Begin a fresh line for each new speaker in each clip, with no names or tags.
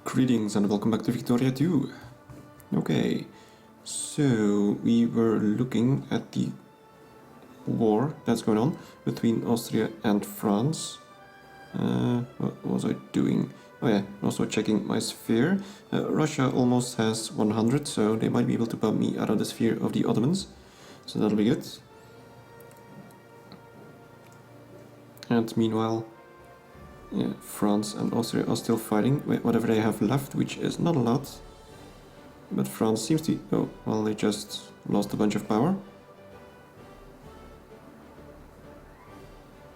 Greetings and welcome back to Victoria 2. Okay, so we were looking at the war that's going on between Austria and France. What was I doing? Oh yeah, also checking my sphere. Russia almost has 100, so they might be able to bump me out of the sphere of the Ottomans. So that'll be good. And meanwhile, yeah, France and Austria are still fighting with whatever they have left, which is not a lot. But France seems to... oh, well, they just lost a bunch of power.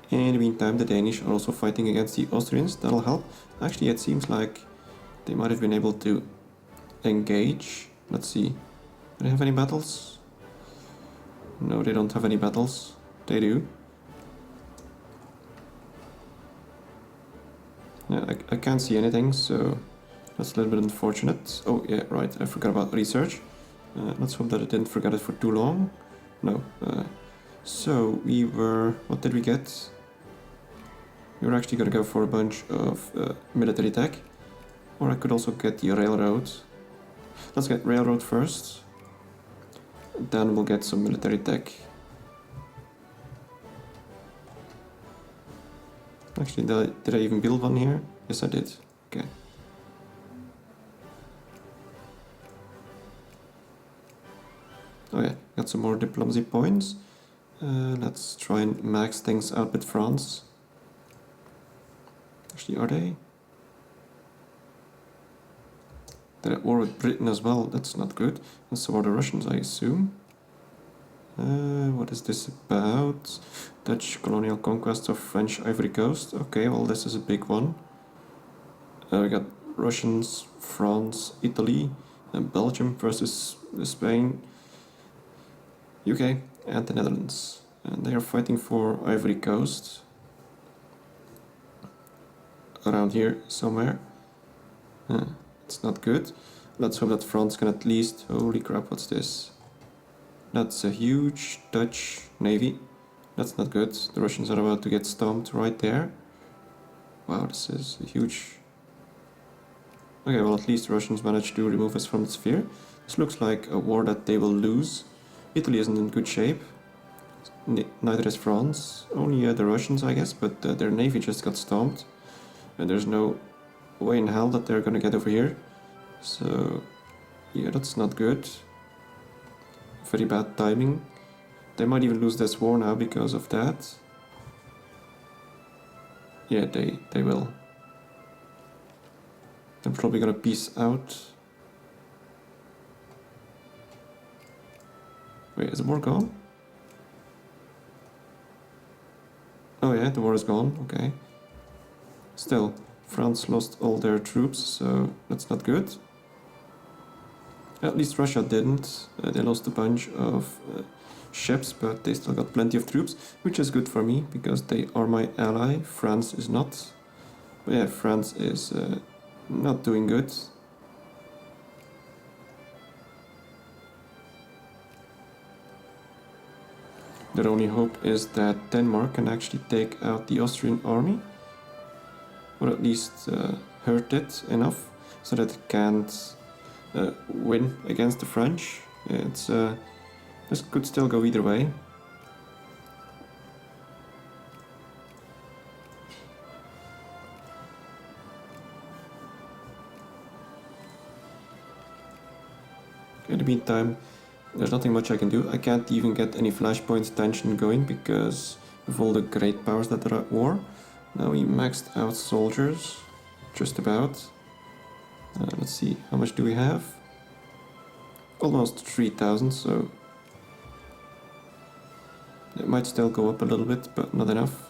In the meantime, the Danish are also fighting against the Austrians. That'll help. Actually, it seems like they might have been able to engage. Let's see. Do they have any battles? No, they don't have any battles. They do. Yeah, I can't see anything, so that's a little bit unfortunate. Oh, yeah, right, I forgot about research. Let's hope that I didn't forget it for too long. No. So, we were... what did we get? We were actually gonna go for a bunch of military tech. Or I could also get the railroad. Let's get railroad first. Then we'll get some military tech. Actually, did I even build one here? Yes, I did. Okay. Oh yeah, got some more diplomacy points. Let's try and max things out with France. Actually, are they? They're at war with Britain as well. That's not good. And so are the Russians, I assume. What is this about? Dutch colonial conquest of French Ivory Coast. Okay, well, this is a big one. We got Russians, France, Italy, and Belgium versus Spain, UK, and the Netherlands. And they are fighting for Ivory Coast. Around here somewhere. It's not good. Let's hope that France can at least... holy crap, what's this? That's a huge Dutch navy. That's not good. The Russians are about to get stomped right there. Wow, this is a huge... okay, well, at least the Russians managed to remove us from the sphere. This looks like a war that they will lose. Italy isn't in good shape. Neither is France. Only the Russians, I guess, but their navy just got stomped. And there's no way in hell that they're gonna get over here. So, yeah, that's not good. Very bad timing. They might even lose this war now because of that. Yeah, they will. They're probably gonna peace out. Wait, is the war gone? Oh yeah, the war is gone, okay. Still, France lost all their troops, so that's not good. At least Russia didn't. They lost a bunch of ships, but they still got plenty of troops, which is good for me, because they are my ally. France is not. But yeah, France is not doing good. Their only hope is that Denmark can actually take out the Austrian army, or at least hurt it enough so that it can't win against the French. It's this could still go either way. In the meantime, there's nothing much I can do. I can't even get any flashpoint tension going because of all the great powers that are at war. Now we maxed out soldiers, just about. Let's see, how much do we have? Almost 3,000, so it might still go up a little bit, but not enough.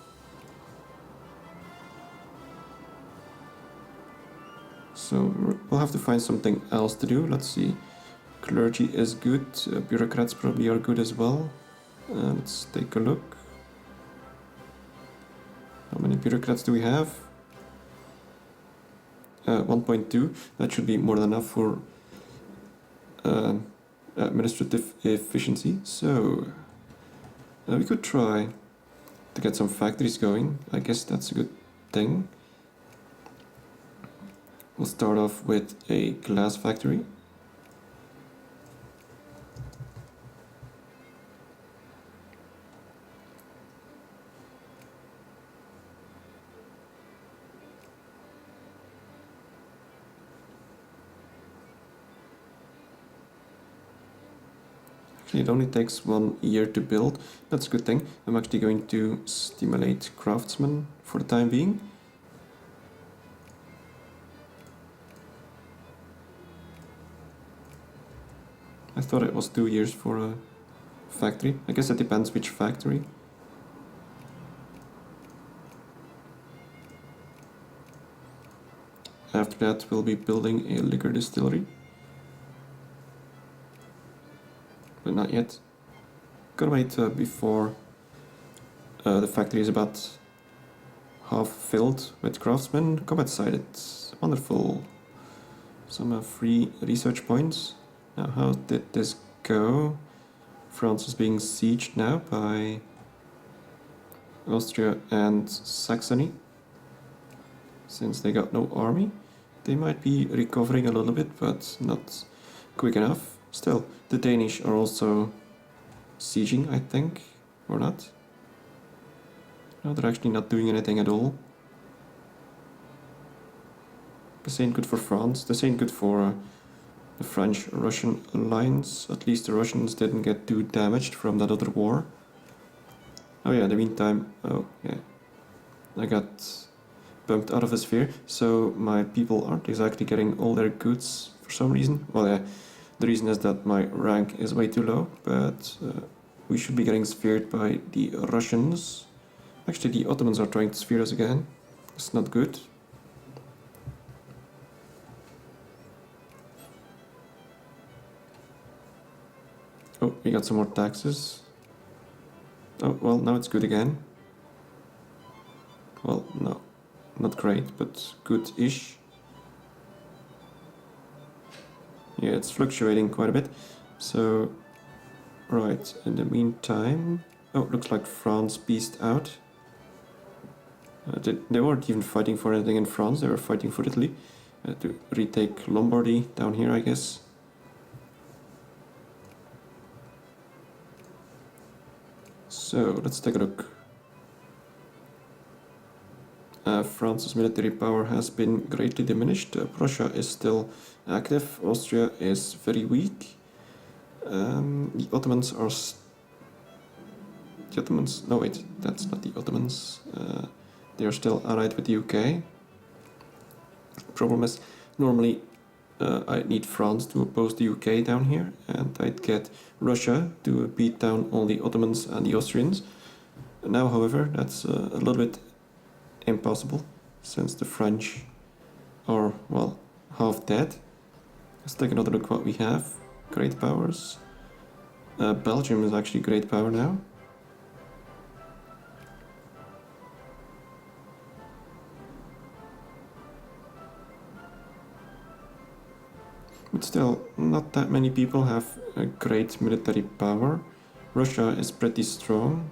So we'll have to find something else to do. Let's see. Clergy is good, bureaucrats probably are good as well. Let's take a look. How many bureaucrats do we have? 1.2. That should be more than enough for administrative efficiency. So we could try to get some factories going. I guess that's a good thing. We'll start off with a glass factory. It only takes 1 year to build. That's a good thing. I'm actually going to stimulate craftsmen for the time being. I thought it was 2 years for a factory. I guess it depends which factory. After that, we'll be building a liquor distillery. But not yet. Gotta wait before the factory is about half filled with craftsmen. Combat sited. Wonderful. Some free research points. Now, how did this go? France is being sieged now by Austria and Saxony. Since they got no army, they might be recovering a little bit, but not quick enough. Still, the Danish are also sieging, I think, or not? No, they're actually not doing anything at all. This ain't good for France, this ain't good for the French-Russian alliance. At least the Russians didn't get too damaged from that other war. Oh yeah, in the meantime, oh yeah, I got bumped out of the sphere, so my people aren't exactly getting all their goods for some reason. Well, yeah, the reason is that my rank is way too low, but we should be getting sphered by the Russians. Actually, the Ottomans are trying to sphere us again. It's not good. Oh, we got some more taxes. Oh, well, now it's good again. Well, no, not great, but good-ish. Yeah, it's fluctuating quite a bit. So, right, in the meantime... Oh, looks like France pieced out. They weren't even fighting for anything in France, they were fighting for Italy. To retake Lombardy down here, I guess. So, let's take a look. France's military power has been greatly diminished. Prussia is still active. Austria is very weak. The Ottomans are... The Ottomans... No, wait, that's not the Ottomans. They are still allied with the UK. Problem is, normally I'd need France to oppose the UK down here, and I'd get Russia to beat down all the Ottomans and the Austrians. Now, however, that's a little bit impossible, since the French are, well, half dead. Let's take another look what we have. Great powers. Belgium is actually great power now. But still, not that many people have a great military power. Russia is pretty strong.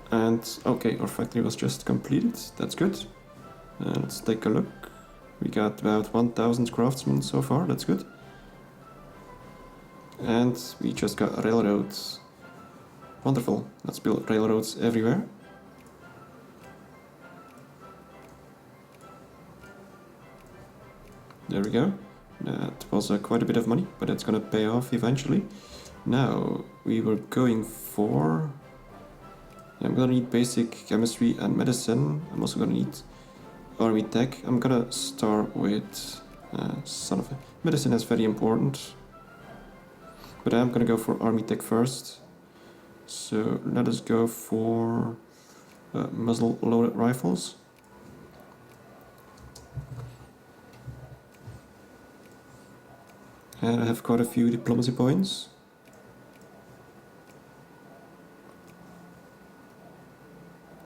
And okay, our factory was just completed, that's good. Let's take a look. We got about 1000 craftsmen so far, that's good. And we just got railroads. Wonderful, let's build railroads everywhere. There we go. That was quite a bit of money, but it's gonna pay off eventually. Now, we were going for... I'm gonna need basic chemistry and medicine. I'm also gonna need army tech. I'm gonna start with son of a... Medicine is very important. But I'm gonna go for army tech first. So let us go for muzzle-loaded rifles. And I have quite a few diplomacy points.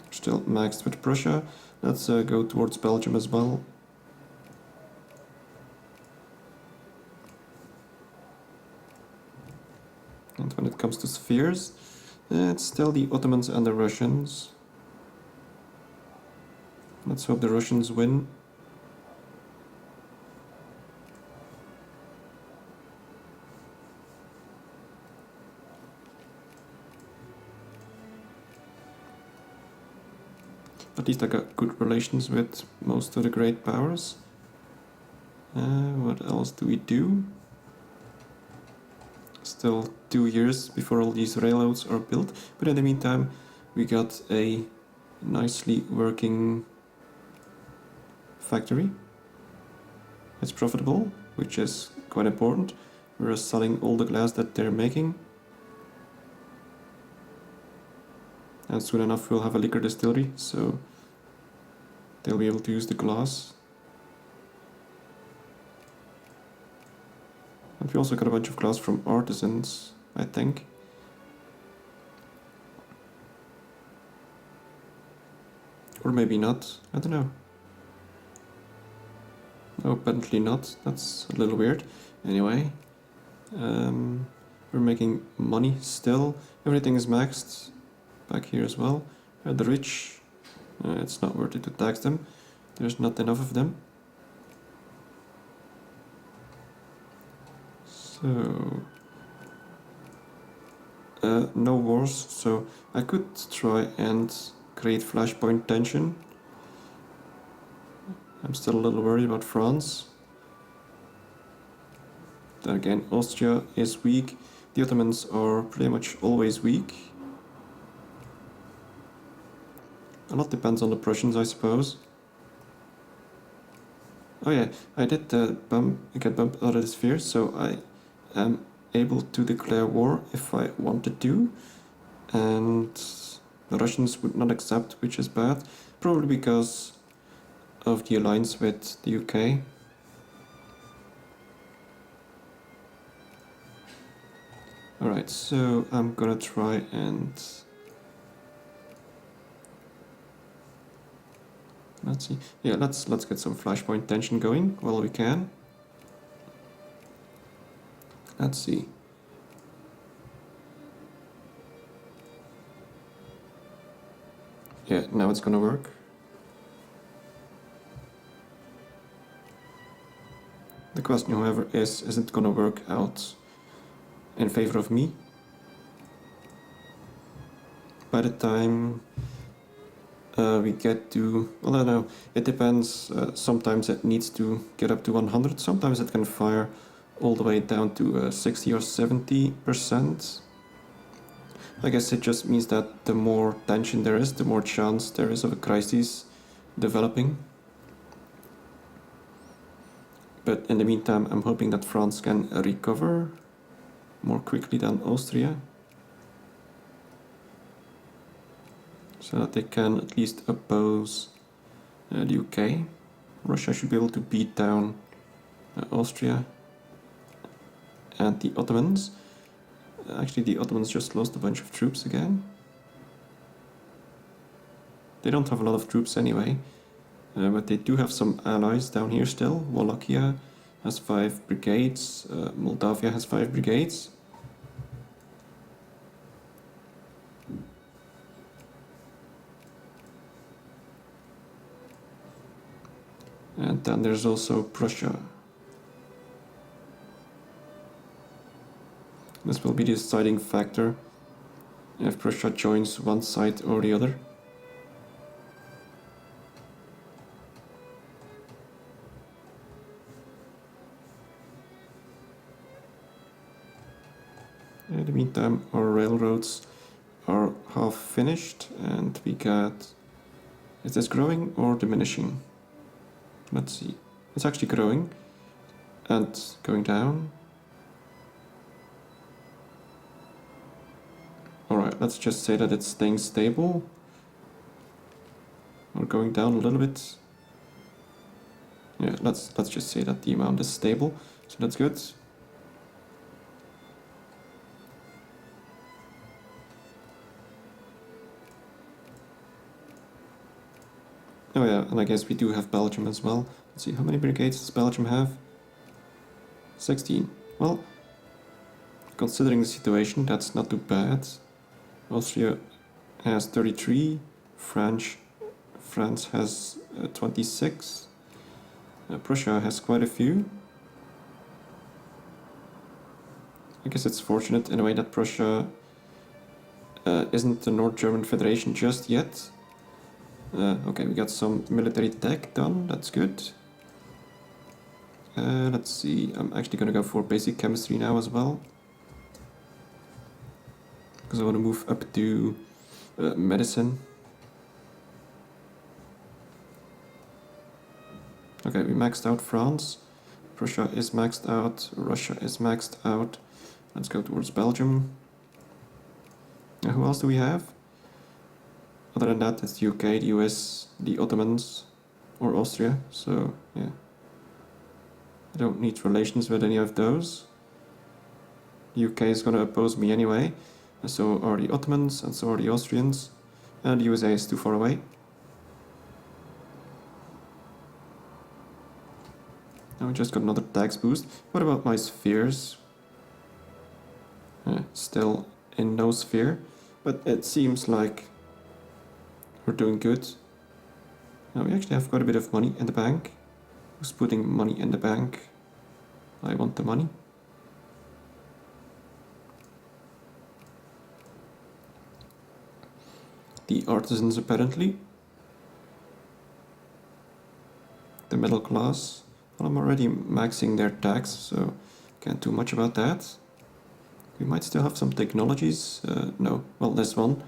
Still maxed with Prussia. Let's go towards Belgium as well. And when it comes to spheres, It's still the Ottomans and the Russians. Let's hope the Russians win. At least I got good relations with most of the great powers. What else do we do? Still 2 years before all these railroads are built, but in the meantime we got a nicely working factory. It's profitable, which is quite important. We're selling all the glass that they're making. And soon enough we'll have a liquor distillery, so they'll be able to use the glass. And we also got a bunch of glass from artisans, I think. Or maybe not, I don't know. No, apparently not, that's a little weird. Anyway, we're making money still. Everything is maxed back here as well. The rich, it's not worth it to tax them. There's not enough of them. So, no wars, so I could try and create flashpoint tension. I'm still a little worried about France. Then again, Austria is weak. The Ottomans are pretty much always weak. A lot depends on the Prussians, I suppose. Oh yeah, I did get bumped out of the sphere, so I am able to declare war if I wanted to. And the Russians would not accept, which is bad. Probably because of the alliance with the UK. Alright, so I'm gonna try and... Let's see. Yeah, let's get some flashpoint tension going while we can. Let's see. Yeah, now it's gonna work. The question, however, is it gonna work out in favor of me? By the time we get to, well, I don't know, it depends. Sometimes it needs to get up to 100, sometimes it can fire all the way down to 60 or 70%. I guess it just means that the more tension there is, the more chance there is of a crisis developing. But in the meantime, I'm hoping that France can recover more quickly than Austria, so that they can at least oppose the UK. Russia should be able to beat down Austria and the Ottomans. Actually, the Ottomans just lost a bunch of troops again. They don't have a lot of troops anyway, but they do have some allies down here still. Wallachia has 5 brigades, Moldavia has 5 brigades. And then there's also Prussia. This will be the deciding factor if Prussia joins one side or the other. In the meantime, our railroads are half finished and we got... Is this growing or diminishing? Let's see. It's actually growing and going down. Alright, let's just say that it's staying stable. Or going down a little bit. Yeah, let's just say that the amount is stable, so that's good. Oh yeah, and I guess we do have Belgium as well. Let's see, how many brigades does Belgium have? 16. Well, considering the situation, that's not too bad. Austria has 33. France has 26. Prussia has quite a few. I guess it's fortunate in a way that Prussia isn't the North German Federation just yet. Okay, we got some military tech done, that's good. Let's see, I'm actually gonna go for basic chemistry now as well. Because I want to move up to medicine. Okay, we maxed out France. Prussia is maxed out. Russia is maxed out. Let's go towards Belgium. Who else do we have? Other than that, it's the UK, the US, the Ottomans, or Austria. So, yeah. I don't need relations with any of those. The UK is going to oppose me anyway. And so are the Ottomans, and so are the Austrians. And the USA is too far away. Now we just got another tax boost. What about my spheres? Still in no sphere. But it seems like we're doing good. Now we actually have quite a bit of money in the bank. Who's putting money in the bank? I want the money. The artisans apparently. The middle class. Well, I'm already maxing their tax, so can't do much about that. We might still have some technologies. No, well, this one.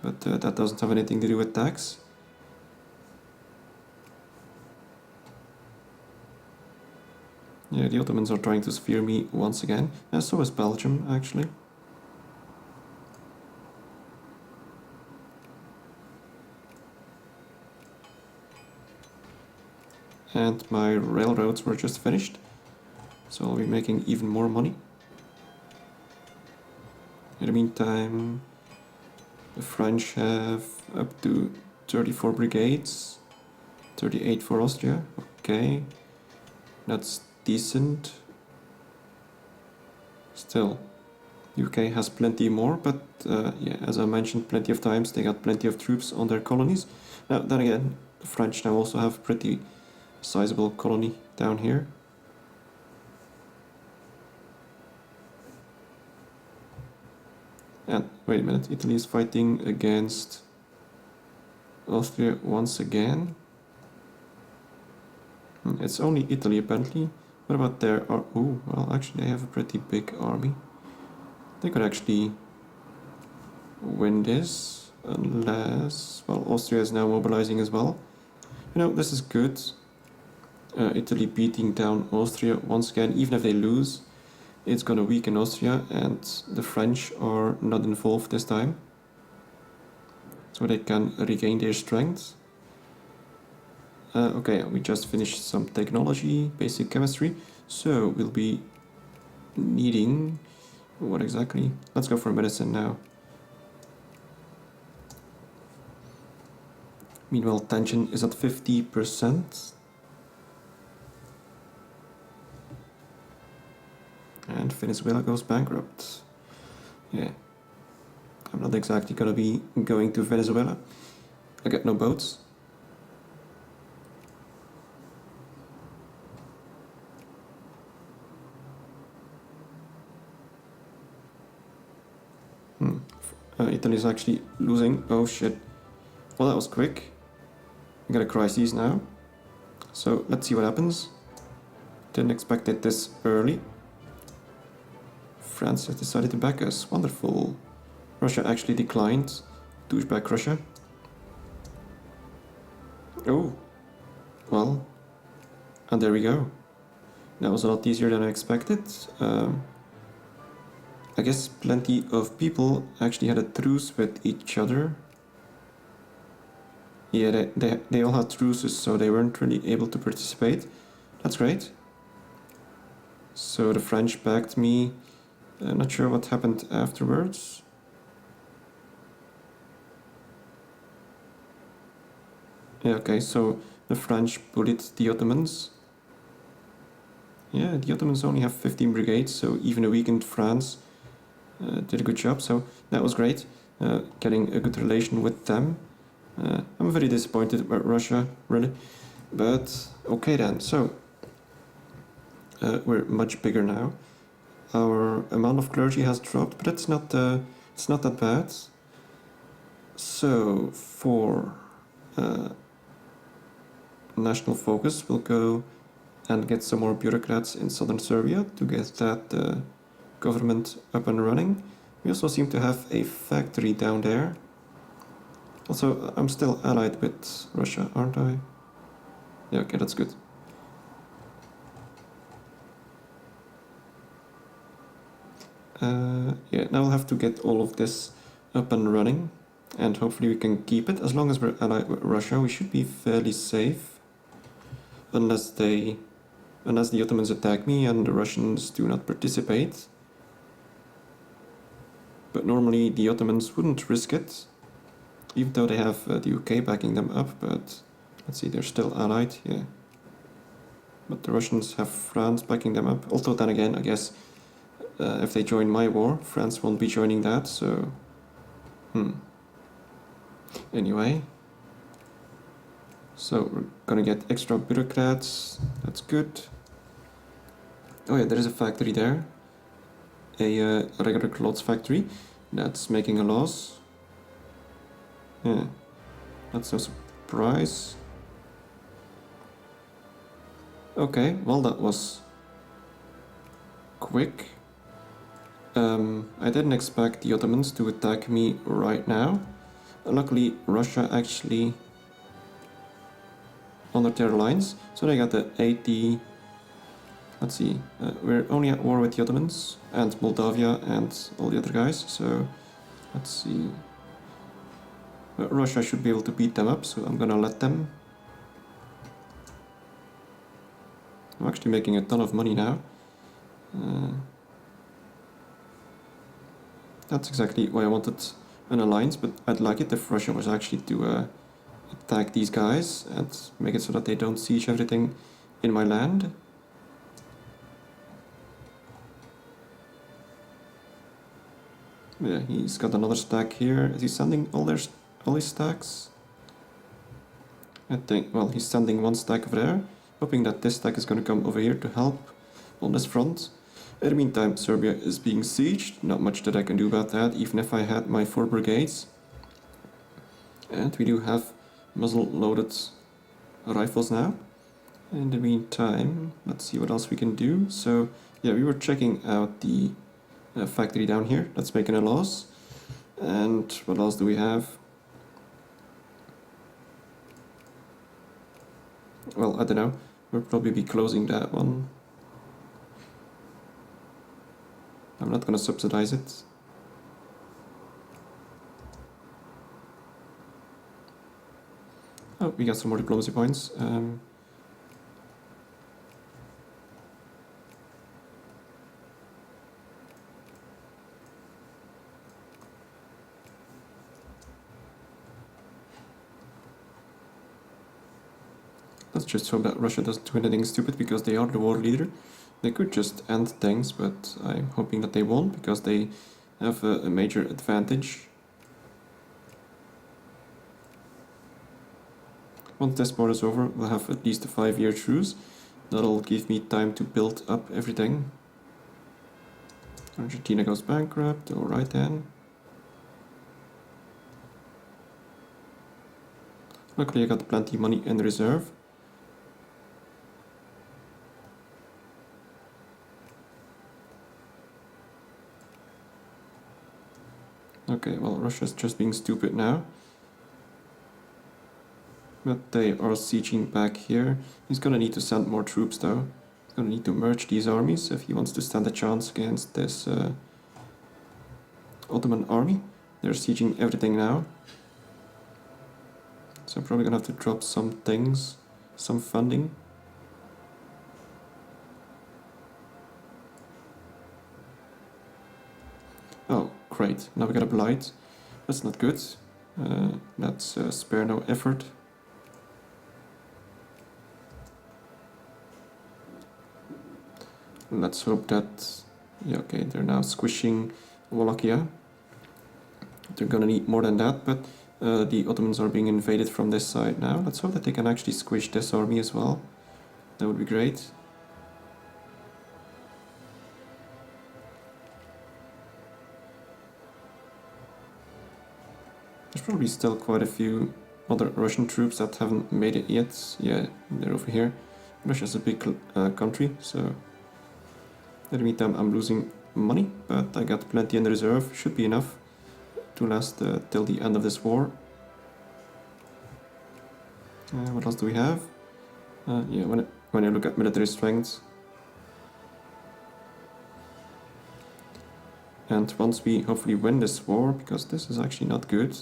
But that doesn't have anything to do with tax. Yeah, the Ottomans are trying to sphere me once again. And so is Belgium, actually. And my railroads were just finished. So I'll be making even more money. In the meantime, the French have up to 34 brigades. 38 for Austria. Okay. That's decent. Still, UK has plenty more, but yeah, as I mentioned plenty of times, they got plenty of troops on their colonies. Now, then again, the French now also have a pretty sizable colony down here. And wait a minute, Italy is fighting against Austria once again. It's only Italy apparently. What about their oh, well, actually they have a pretty big army. They could actually win this, unless, well, Austria is now mobilizing as well. You know, this is good. Italy beating down Austria once again. Even if they lose, it's gonna weaken Austria, and the French are not involved this time. So they can regain their strength. Okay, we just finished some technology, basic chemistry, so we'll be needing... what exactly? Let's go for medicine now. Meanwhile, tension is at 50%. And Venezuela goes bankrupt. Yeah. I'm not exactly gonna be going to Venezuela. I got no boats. Italy is actually losing. Oh shit. Well, that was quick. We got a crisis now. So let's see what happens. Didn't expect it this early. France has decided to back us. Wonderful. Russia actually declined. Douchebag Russia. Oh. Well. And there we go. That was a lot easier than I expected. I guess plenty of people actually had a truce with each other. Yeah, they all had truces, so they weren't really able to participate. That's great. So the French backed me. Not sure what happened afterwards. Yeah, okay, so the French bullied the Ottomans. Yeah, the Ottomans only have 15 brigades, so even a weakened France did a good job, so that was great. getting a good relation with them. I'm very disappointed about Russia, really. But okay then, so we're much bigger now. Our amount of clergy has dropped, but it's not that bad. So for national focus, we'll go and get some more bureaucrats in southern Serbia to get that government up and running. We also seem to have a factory down there. Also, I'm still allied with Russia, aren't I? Yeah, okay, that's good. Yeah, now we'll have to get all of this up and running, and hopefully we can keep it. As long as we're allied with Russia, we should be fairly safe. Unless the Ottomans attack me and the Russians do not participate. But normally the Ottomans wouldn't risk it, even though they have the UK backing them up, but let's see, they're still allied, yeah. But the Russians have France backing them up. Although then again, I guess if they join my war, France won't be joining that, so... Anyway. So we're gonna get extra bureaucrats, that's good. Oh yeah, there is a factory there. A regular clothes factory that's making a loss. Yeah, that's no surprise. Okay, well that was quick. I didn't expect the Ottomans to attack me right now. Luckily, Russia actually honored their lines, so they got the 80... Let's see, we're only at war with the Ottomans and Moldavia and all the other guys, so let's see. Russia should be able to beat them up, so I'm gonna let them. I'm actually making a ton of money now. That's exactly why I wanted an alliance, but I'd like it if Russia was actually to attack these guys and make it so that they don't siege everything in my land. Yeah, he's got another stack here. Is he sending all his stacks? I think, well, he's sending one stack over there, hoping that this stack is going to come over here to help on this front. In the meantime, Serbia is being sieged. Not much that I can do about that, even if I had my 4 brigades. And we do have muzzle-loaded rifles now. In the meantime, let's see what else we can do. So, yeah, we were checking out the factory down here that's making a loss. And what else do we have? Well, I don't know. We'll probably be closing that one. I'm not gonna subsidize it. Oh, we got some more diplomacy points. Let's just hope that Russia doesn't do anything stupid, because they are the war leader. They could just end things, but I'm hoping that they won't, because they have a major advantage. Once this war is over, we'll have at least a 5-year truce. That'll give me time to build up everything. Argentina goes bankrupt, alright then. Luckily I got plenty of money in reserve. Okay, well, Russia's just being stupid now. But they are sieging back here. He's gonna need to send more troops though. He's gonna need to merge these armies if he wants to stand a chance against this Ottoman army. They're sieging everything now. So I'm probably gonna have to drop some things, some funding. Oh, great. Now we got a blight. That's not good. Let's spare no effort. Let's hope that... Yeah, okay, they're now squishing Wallachia. they're gonna need more than that, but the Ottomans are being invaded from this side now. Let's hope that they can actually squish this army as well. That would be great. There's probably still quite a few other Russian troops that haven't made it yet. Yeah, they're over here. Russia's a big country, so in the meantime I'm losing money, but I got plenty in the reserve. Should be enough to last till the end of this war. What else do we have? Yeah, when you look at military strength, and once we hopefully win this war, because this is actually not good.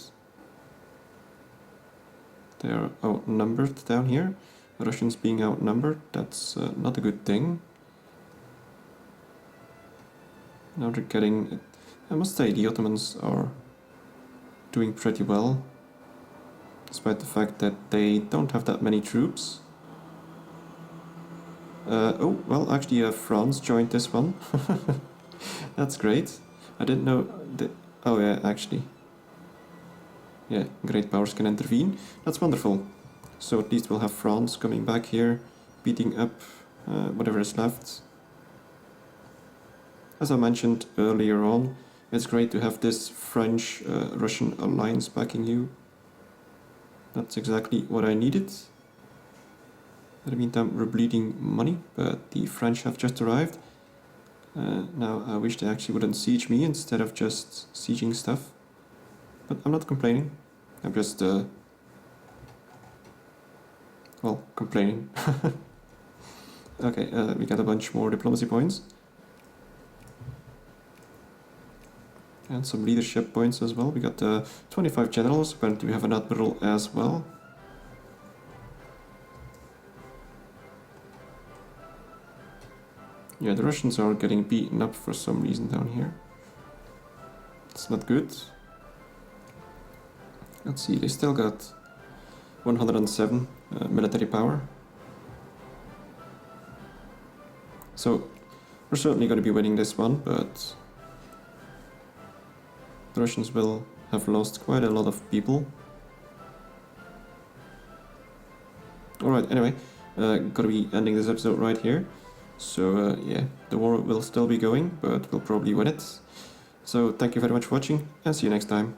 They are outnumbered down here. Russians being outnumbered, that's not a good thing. Now they're getting... I must say the Ottomans are doing pretty well, despite the fact that they don't have that many troops. Oh, well, actually France joined this one. That's great. I didn't know that... Oh yeah, actually. Yeah, great powers can intervene. That's wonderful. So at least we'll have France coming back here, beating up whatever is left. As I mentioned earlier on, it's great to have this French-Russian alliance backing you. That's exactly what I needed. In the meantime, we're bleeding money, but the French have just arrived. Now I wish they actually wouldn't siege me instead of just sieging stuff. But I'm not complaining. I'm just, well, complaining. Okay, we got a bunch more diplomacy points. And some leadership points as well. We got 25 generals. Apparently we have an admiral as well. Yeah, the Russians are getting beaten up for some reason down here. It's not good. Let's see, they still got 107 military power. So, we're certainly going to be winning this one, but the Russians will have lost quite a lot of people. Alright, anyway, gotta be ending this episode right here. So, yeah, the war will still be going, but we'll probably win it. So, thank you very much for watching, and see you next time.